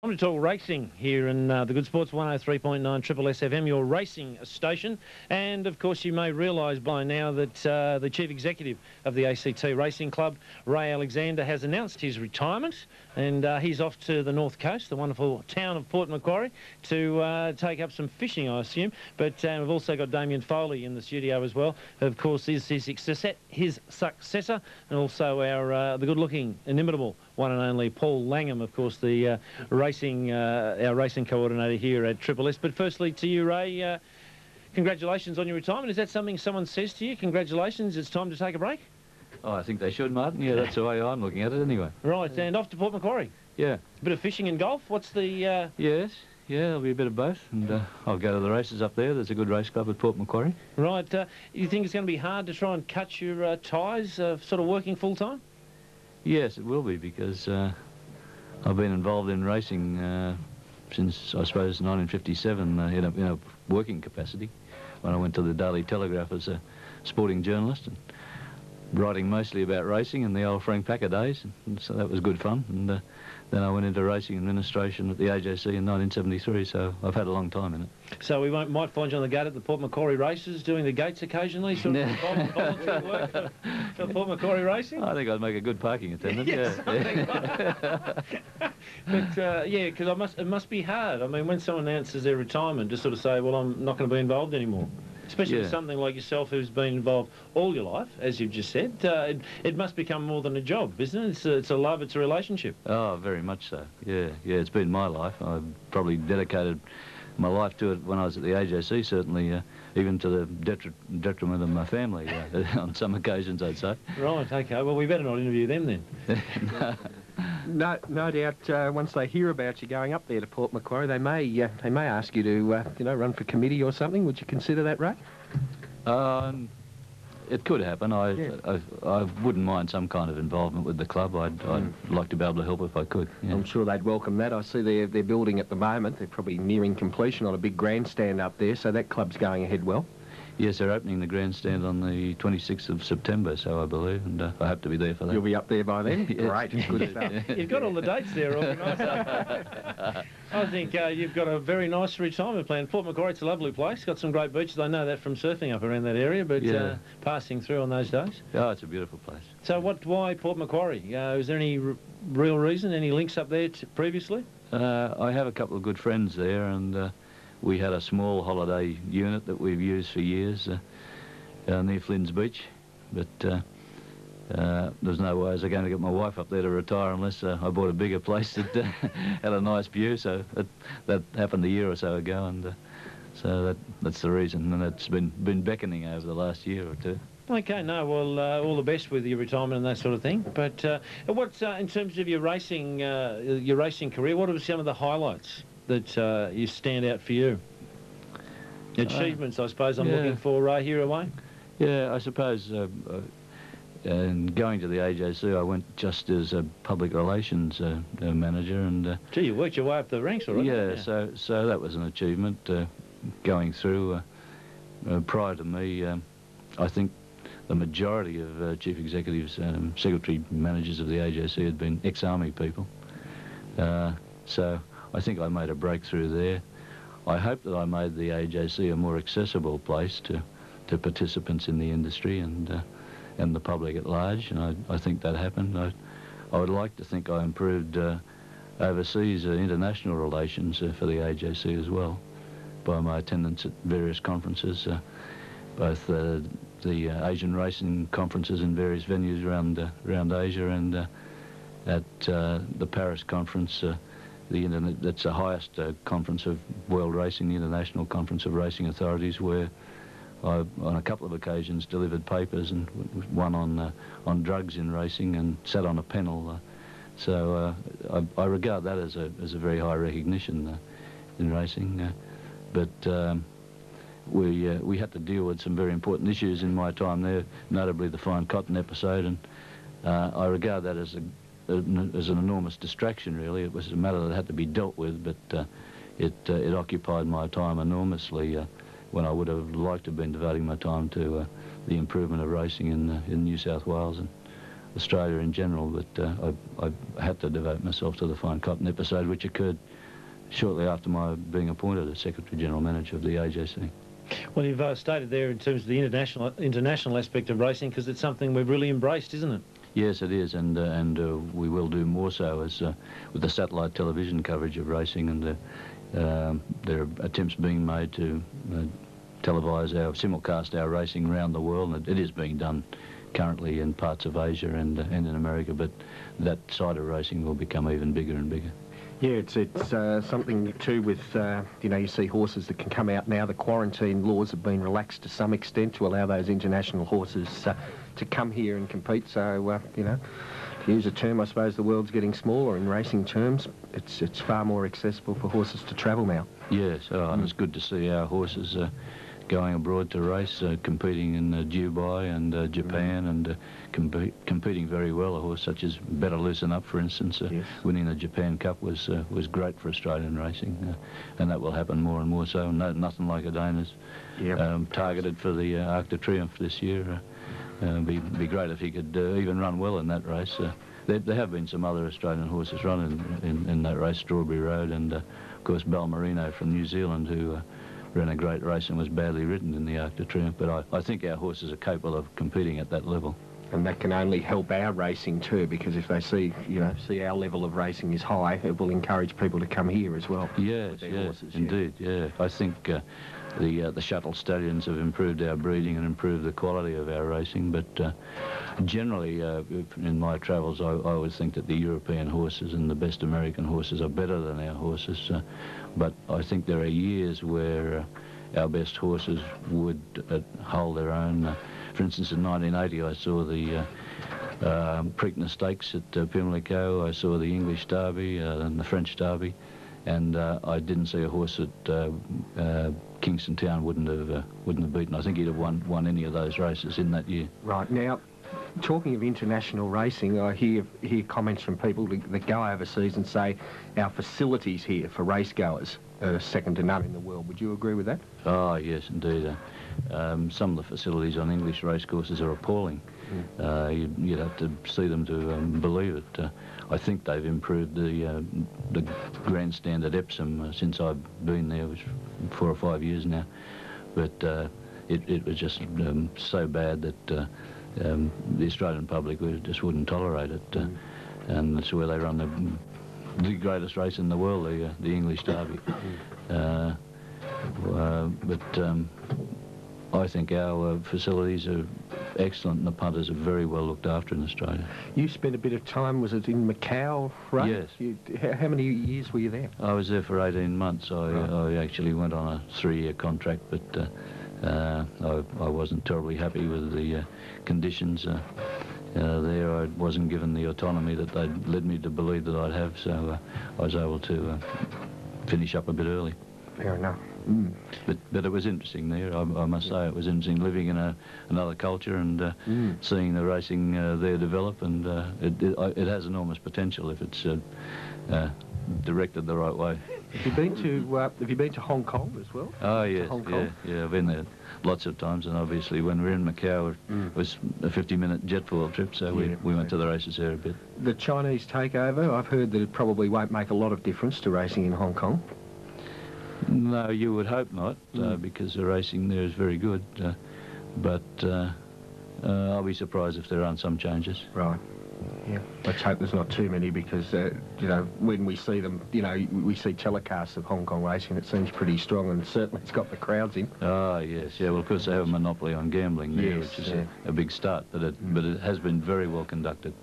I'm going to talk racing here in the Good Sports 103.9 Triple S FM, your racing station. And, of course, you may realise by now that the Chief Executive of the ACT Racing Club, Ray Alexander, has announced his retirement. And he's off to the North Coast, the wonderful town of Port Macquarie, to take up some fishing, I assume. But we've also got Damien Foley in the studio as well. Of course, is his successor, and also our the good-looking, inimitable one and only Paul Langham, of course, the our racing coordinator here at Triple S. But firstly, to you, Ray, congratulations on your retirement. Is that something someone says to you? Congratulations, it's time to take a break? Oh, I think they should, Martin. Yeah, that's the way I'm looking at it anyway. Right, and off to Port Macquarie. Yeah. A bit of fishing and golf. What's the... Yes, yeah, there'll be a bit of both. And I'll go to the races up there. There's a good race club at Port Macquarie. Right. You think it's going to be hard to try and cut your ties, sort of working full-time? Yes, it will be, because I've been involved in racing since, I suppose, 1957 in a working capacity, when I went to the Daily Telegraph as a sporting journalist, and writing mostly about racing in the old Frank Packer days, and so that was good fun. And then I went into racing administration at the AJC in 1973, so I've had a long time in it. So we might find you on the gate at the Port Macquarie races, doing the gates occasionally, sort of volunteer work for Port Macquarie Racing? I think I'd make a good parking attendant, yeah. But, yeah, because it must be hard. I mean, when someone announces their retirement, to sort of say, well, I'm not going to be involved anymore. Especially with something like yourself, who's been involved all your life, as you've just said. It must become more than a job, isn't it? It's a love, it's a relationship. Oh, very much so. Yeah, it's been my life. I've probably dedicated my life to it when I was at the AJC, certainly, even to the detriment of my family, on some occasions, I'd say. Right, OK. Well, we better not interview them then. No doubt, once they hear about you going up there to Port Macquarie, they may ask you to, run for committee or something. Would you consider that, Ray? It could happen. I wouldn't mind some kind of involvement with the club. I'd like to be able to help if I could. Yeah. I'm sure they'd welcome that. I see they're building at the moment. They're probably nearing completion on a big grandstand up there, so that club's going ahead well. Yes, they're opening the grandstand on the 26th of September, so I believe, and I hope to be there for that. You'll be up there by then? Yes. Great, good stuff. You've got all the dates there organised. I think you've got a very nice retirement plan. Port Macquarie, it's a lovely place. Got some great beaches. I know that from surfing up around that area, but passing through on those days. Oh, it's a beautiful place. So why Port Macquarie? Is there any real reason, any links up there previously? I have a couple of good friends there, and we had a small holiday unit that we've used for years near Flynn's Beach, but there's no way I was going to get my wife up there to retire unless I bought a bigger place that had a nice view. So that happened a year or so ago, and so that's the reason, and it's been beckoning over the last year or two. Okay, no, well, all the best with your retirement and that sort of thing. But what's in terms of your racing career? What are some of the highlights that you stand out for you? Achievements, I suppose I'm looking for here away. Yeah, I suppose and going to the AJC, I went just as a public relations manager, and gee, you worked your way up the ranks already. Yeah, so that was an achievement going through. Prior to me, I think the majority of chief executives, secretary managers of the AJC had been ex-army people. So I think I made a breakthrough there. I hope that I made the AJC a more accessible place to participants in the industry and the public at large, and I think that happened. I would like to think I improved overseas international relations for the AJC as well by my attendance at various conferences, both the Asian racing conferences in various venues around Asia, and at the Paris conference, that's the highest conference of world racing, the International Conference of Racing Authorities, where I, on a couple of occasions, delivered papers, and one on drugs in racing, and sat on a panel. So I regard that as a very high recognition in racing. But we had to deal with some very important issues in my time there, notably the fine cotton episode, and I regard that as an enormous distraction, really. It was a matter that had to be dealt with, but it occupied my time enormously when I would have liked to have been devoting my time to the improvement of racing in New South Wales. And Australia in general, but I had to devote myself to the Fine Cotton episode, which occurred shortly after my being appointed as Secretary General Manager of the AJC. Well, you've stated there in terms of the international aspect of racing, because it's something we've really embraced, isn't it? Yes, it is, and we will do more so as with the satellite television coverage of racing, and there are attempts being made to simulcast our racing around the world, and it is being done currently in parts of Asia and in America, but that side of racing will become even bigger and bigger. Yeah, it's something too with, you see horses that can come out now. The quarantine laws have been relaxed to some extent to allow those international horses to come here and compete. So, to use a term, I suppose the world's getting smaller in racing terms. It's far more accessible for horses to travel now. Yes, and it's good to see our horses going abroad to race, competing in Dubai and Japan, and competing very well. A horse such as Better Loosen Up, for instance, yes. winning the Japan Cup was great for Australian racing, and that will happen more and more so. Nothing like a Dana's targeted for the Arc de Triomphe this year. Be great if he could even run well in that race. There have been some other Australian horses running in that race, Strawberry Road, and of course Balmerino from New Zealand, who ran a great race and was badly ridden in the Arc de Triomphe. But I think our horses are capable of competing at that level. And that can only help our racing too, because if they see our level of racing is high, it will encourage people to come here as well. Yes, horses, indeed, yeah. I think the shuttle stallions have improved our breeding and improved the quality of our racing, but generally in my travels I always think that the European horses and the best American horses are better than our horses, but I think there are years where our best horses would hold their own. For instance, in 1980 I saw the Preakness Stakes at Pimlico, I saw the English Derby and the French Derby, and I didn't see a horse that Kingston Town wouldn't have beaten. I think he'd have won any of those races in that year. Right. Now, talking of international racing, I hear comments from people that go overseas and say our facilities here for race goers are second to none in the world. Would you agree with that? Oh, yes, indeed. Some of the facilities on English racecourses are appalling. You'd have to see them to believe it. I think they've improved the grandstand at Epsom since I've been there, which 4 or 5 years now. But it was just so bad that the Australian public just wouldn't tolerate it. And that's where they run the greatest race in the world, the English Derby. I think our facilities are excellent, and the punters are very well looked after in Australia. You spent a bit of time, was it in Macau, right? Yes. How many years were you there? I was there for 18 months. I actually went on a 3-year contract, but I wasn't terribly happy with the conditions there. I wasn't given the autonomy that they'd led me to believe that I'd have, so I was able to finish up a bit early. Fair enough. But it was interesting there. I must say it was interesting living in another culture and seeing the racing there develop, and it has enormous potential if it's directed the right way. Have you been to Hong Kong as well? Oh yes, yeah. I've been there lots of times, and obviously when we were in Macau, it was a 50-minute jet fuel trip, so we went to the races there a bit. The Chinese takeover, I've heard that it probably won't make a lot of difference to racing in Hong Kong. No, you would hope not, because the racing there is very good. But I'll be surprised if there aren't some changes. Right. Yeah. Let's hope there's not too many, because when we see them, we see telecasts of Hong Kong racing. It seems pretty strong, and certainly it's got the crowds in. Ah, yes, yeah. Well, of course they have a monopoly on gambling there, which is a big start. But it has been very well conducted.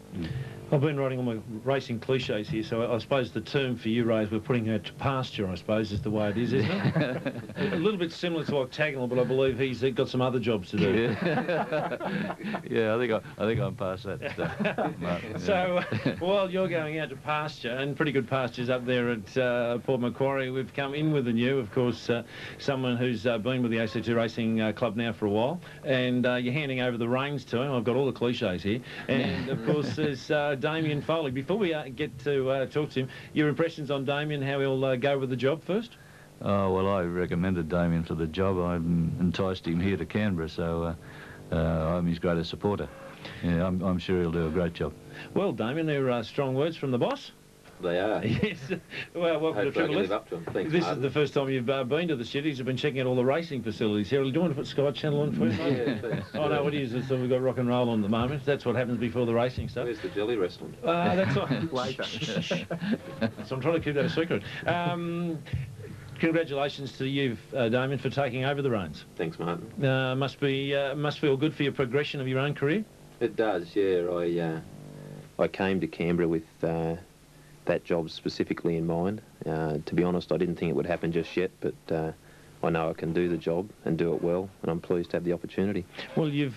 I've been writing all my racing cliches here, so I suppose the term for you, Ray, is we're putting her to pasture, I suppose, is the way it is, isn't it? A little bit similar to Octagonal, but I believe he's got some other jobs to do. Yeah, I think I'm past that. Mark, so while you're going out to pasture, and pretty good pastures up there at Port Macquarie, we've come in with the new, of course, someone who's been with the ACT Racing Club now for a while, and you're handing over the reins to him. I've got all the cliches here, and of course there's Damien Foley. Before we get to talk to him, your impressions on Damien, how he'll go with the job first? Oh, well, I recommended Damien for the job. I enticed him here to Canberra, so I'm his greatest supporter. Yeah, I'm sure he'll do a great job. Well, Damien, there are strong words from the boss. They are. Yes. Well, welcome to Triple S. Live up to them. Thanks, This Martin. is the first time you've been to the cities. You've been checking out all the racing facilities here. Do you want to put Sky Channel on for us, mate? Yeah, thanks. Oh, no, what is it? So we've got rock and roll on at the moment. That's what happens before the racing stuff. Where's the jelly restaurant? That's all. Later. So I'm trying to keep that a secret. Congratulations to you, Damien, for taking over the reins. Thanks, Martin. Must feel good for your progression of your own career. It does, yeah. I came to Canberra with that job specifically in mind. To be honest, I didn't think it would happen just yet, but I know I can do the job and do it well, and I'm pleased to have the opportunity. Well, you've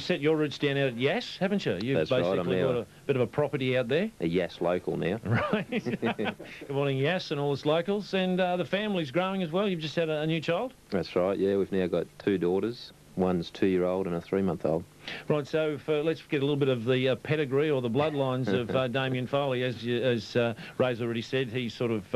set your roots down out at Yass, haven't you? You've That's right, basically got a bit of a property out there. A Yass local now. Right. Good morning, Yass and all its locals. And the family's growing as well. You've just had a new child? That's right, yeah. We've now got 2 daughters. One's 2-year-old and a 3-month-old. Right, so let's get a little bit of the pedigree or the bloodlines of Damien Foley. As Ray's already said, he's sort of,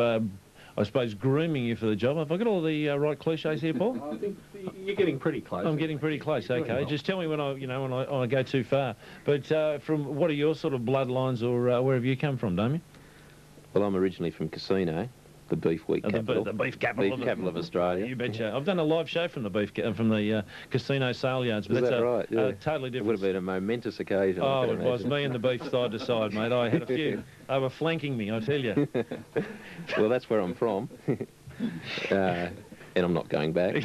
I suppose, grooming you for the job. Have I got all the right cliches here, Paul? I think you're getting pretty close. I'm getting pretty close. Okay, well. just tell me when I go too far. But from what are your sort of bloodlines, or where have you come from, Damien? Well, I'm originally from Casino, the beef wheat capital. The beef capital. Beef capital of Australia. You betcha. I've done a live show from the casino sale yards, but Is that's that right? Yeah. Totally It different. would have been a momentous occasion. Oh, I can it was imagine. me and the beef side to side, mate. I had a few. They were flanking me, I tell you. Well, that's where I'm from. And I'm not going back.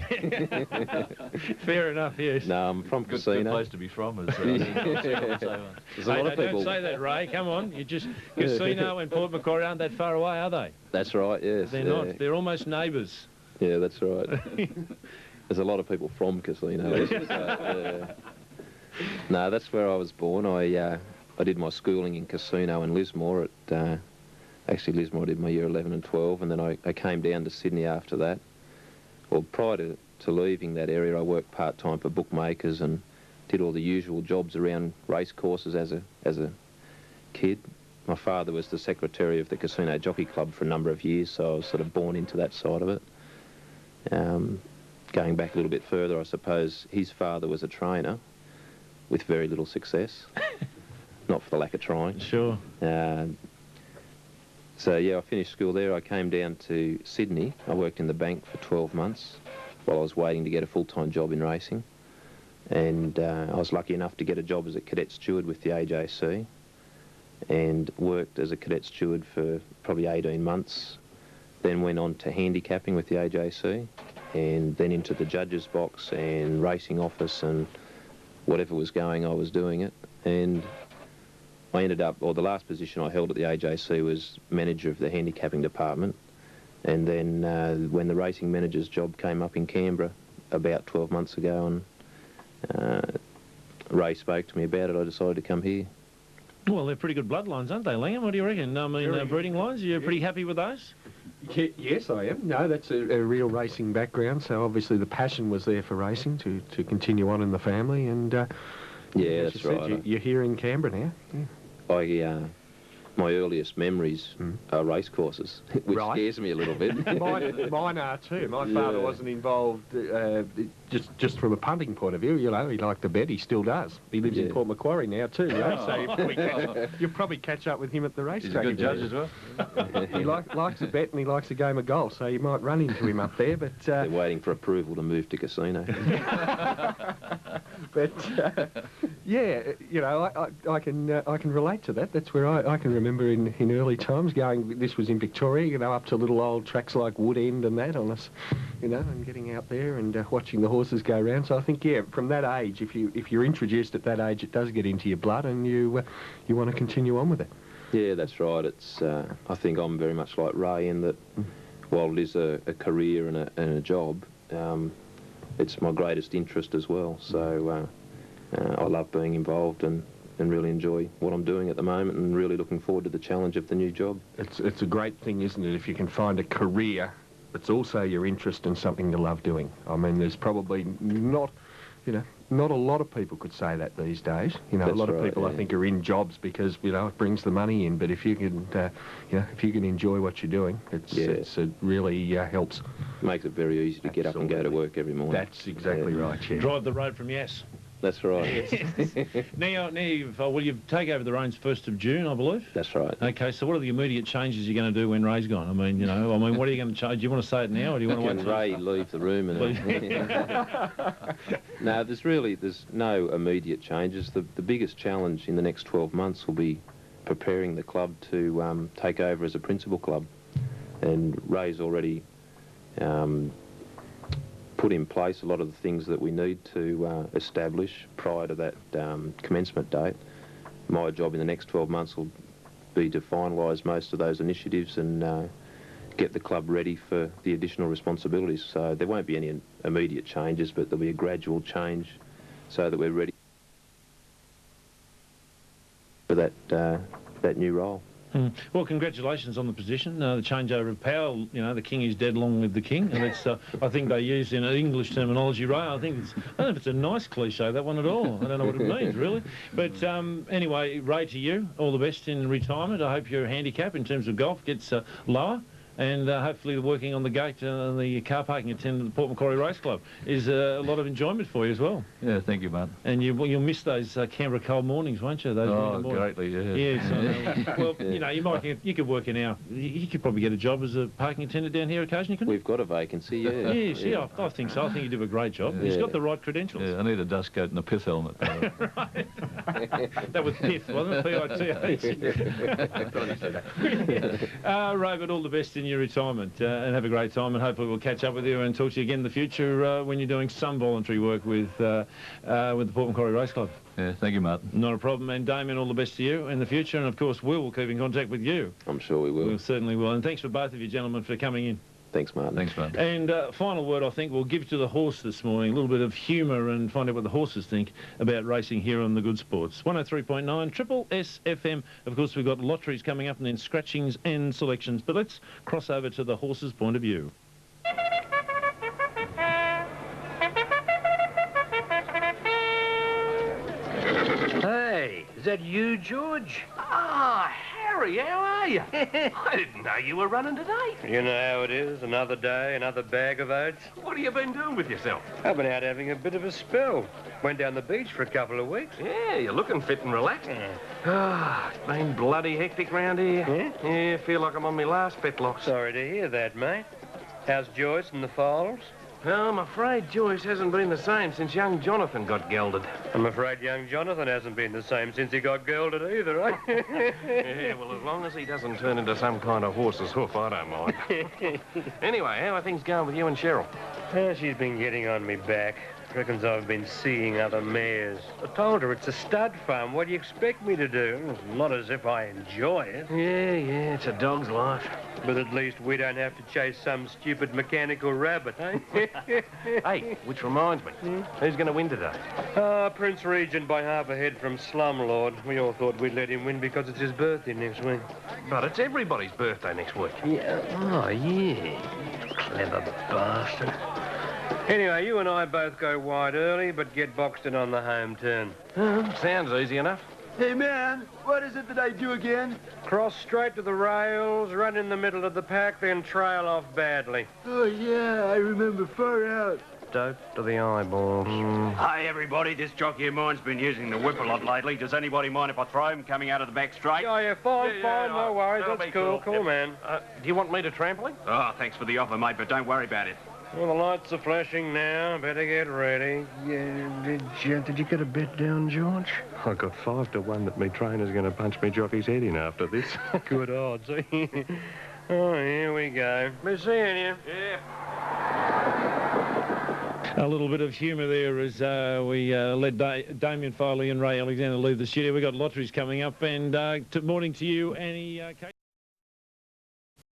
Fair enough, yes. No, I'm from Good Casino. place to be from. Is, There's a lot of Don't people. say that, Ray. Come on. You just Casino and Port Macquarie aren't that far away, are they? That's right, yes. They're yeah. not. They're almost neighbours. Yeah, that's right. There's a lot of people from Casino. No, that's where I was born. I did my schooling in Casino and Lismore. Actually, Lismore I did my year 11 and 12, and then I came down to Sydney after that. Well, prior to leaving that area, I worked part-time for bookmakers and did all the usual jobs around race courses as a kid. My father was the secretary of the Casino Jockey Club for a number of years, so I was sort of born into that side of it. Going back a little bit further, I suppose his father was a trainer with very little success, not for the lack of trying. Sure. So, yeah, I finished school there. I came down to Sydney. I worked in the bank for 12 months while I was waiting to get a full-time job in racing. And I was lucky enough to get a job as a cadet steward with the AJC and worked as a cadet steward for probably 18 months. Then went on to handicapping with the AJC and then into the judge's box and racing office, and whatever was going, I was doing it. And I ended up, or the last position I held at the AJC was manager of the handicapping department. And then when the racing manager's job came up in Canberra about 12 months ago, and Ray spoke to me about it, I decided to come here. Well, they're pretty good bloodlines, aren't they, Langham? What do you reckon? I mean, breeding lines, you're pretty happy with those? Yes, I am. No, that's a real racing background, so obviously the passion was there for racing to continue on in the family, and Yeah, as that's you said, right. you're here in Canberra now. Yeah. My earliest memories are race courses, which Right. scares me a little bit. Mine are too. My father Yeah. wasn't involved just from a punting point of view. You know, he liked to bet. He still does. He lives in Yeah. Port Macquarie now too. You know? So you'll probably catch up with him at the racetrack. He's a good judge as well. He likes to bet and he likes a game of golf, so you might run into him up there. But They're waiting for approval to move to Casino. yeah, you know, I can relate to that. That's where I can remember in early times going. This was in Victoria, you know, up to little old tracks like Wood End and that on us, you know, and getting out there and watching the horses go round. So I think, yeah, from that age, if you're introduced at that age, it does get into your blood, and you want to continue on with it. Yeah, that's right. It's I think I'm very much like Ray in that while it is a career and a job, it's my greatest interest as well. So I love being involved and really enjoy what I'm doing at the moment, and really looking forward to the challenge of the new job. It's a great thing, isn't it, if you can find a career that's also your interest and something you love doing. I mean, there's probably not a lot of people could say that these days. You know, That's a lot of right, people, I yeah. think, are in jobs because, you know, it brings the money in. But if you can, if you can enjoy what you're doing, it really helps. Makes it very easy to get up and go to Absolutely. work every morning. That's exactly right, yeah. Drive the road from Yass. That's right. Now, you take over the reins 1st of June, I believe? That's right. Okay, so what are the immediate changes you're going to do when Ray's gone? I mean, what are you going to change? Do you want to say it now, or do you want to wait Can till Ray leave the room? No, there's no immediate changes. The biggest challenge in the next 12 months will be preparing the club to take over as a principal club. And Ray's already put in place a lot of the things that we need to establish prior to that commencement date. My job in the next 12 months will be to finalise most of those initiatives and get the club ready for the additional responsibilities. So there won't be any immediate changes, but there'll be a gradual change so that we're ready for that new role. Well, congratulations on the position. The changeover of power, the king is dead along with the king, and it's, I think they use in English terminology, Ray. I don't know if it's a nice cliche, that one at all. I don't know what it means, really. But anyway, Ray, to you, all the best in retirement. I hope your handicap in terms of golf gets lower. And hopefully working on the gate and the car parking attendant at the Port Macquarie Race Club is a lot of enjoyment for you as well. Yeah, thank you, Martin. And you'll miss those Canberra cold mornings, won't you? Those greatly, yeah. Yes. Well, you could work in you could probably get a job as a parking attendant down here occasionally, couldn't you? We've got a vacancy, yeah. Yes, yeah, I think so. I think you do a great job. Yeah. He's got the right credentials. Yeah, I need a dust coat and a pith helmet. Right. That was pith, wasn't it? P-I-T-H. Ray, but all the best in your retirement. And have a great time, and hopefully we'll catch up with you and talk to you again in the future when you're doing some voluntary work with the Port Macquarie Race Club. Yeah, thank you, Martin. Not a problem. And Damien, all the best to you in the future, and of course we'll keep in contact with you. I'm sure we will. We certainly will. And thanks for both of you gentlemen for coming in. Thanks, Martin. Thanks, Martin. And final word, I think, we'll give to the horse this morning, a little bit of humour and find out what the horses think about racing here on the Good Sports. 103.9 Triple S FM. Of course, we've got lotteries coming up and then scratchings and selections. But let's cross over to the horse's point of view. Hey, is that you, George? Ah, Harry, how are you? I didn't know you were running today. You know how it is. Another day, another bag of oats. What have you been doing with yourself? I've been out having a bit of a spell. Went down the beach for a couple of weeks. Yeah, you're looking fit and relaxed. Ah, it's been bloody hectic round here. Yeah, feel like I'm on my last fetlock. Sorry to hear that, mate. How's Joyce and the foals? Well, I'm afraid Joyce hasn't been the same since young Jonathan got gelded. I'm afraid young Jonathan hasn't been the same since he got gelded either, eh? Yeah, well, as long as he doesn't turn into some kind of horse's hoof, I don't mind. Anyway, how are things going with you and Cheryl? She's been getting on me back. Reckons I've been seeing other mares. I told her it's a stud farm. What do you expect me to do? It's not as if I enjoy it. Yeah, it's a dog's life. But at least we don't have to chase some stupid mechanical rabbit, eh? Hey, which reminds me, who's going to win today? Prince Regent by half a head from Slumlord. We all thought we'd let him win because it's his birthday next week. But it's everybody's birthday next week. Yeah. Oh, yeah. Clever bastard. Anyway, you and I both go wide early, but get boxed in on the home turn. Sounds easy enough. Hey, man, what is it that I do again? Cross straight to the rails, run in the middle of the pack, then trail off badly. Oh, yeah, I remember far out. Doped to the eyeballs. Hey, everybody, this jockey of mine's been using the whip a lot lately. Does anybody mind if I throw him coming out of the back straight? Oh, yeah, fine, no worries. that'll That's be cool, cool, man. Do you want me to trample him? Oh, thanks for the offer, mate, but don't worry about it. Well, the lights are flashing now. Better get ready. Yeah, did you get a bet down, George? I got 5 to 1 that me trainer's going to punch me jockey's head in after this. Good odds, eh? Oh, here we go. Be seeing you. Yeah. A little bit of humour there as we let Damien Foley and Ray Alexander leave the studio. We've got lotteries coming up, and morning to you, Annie.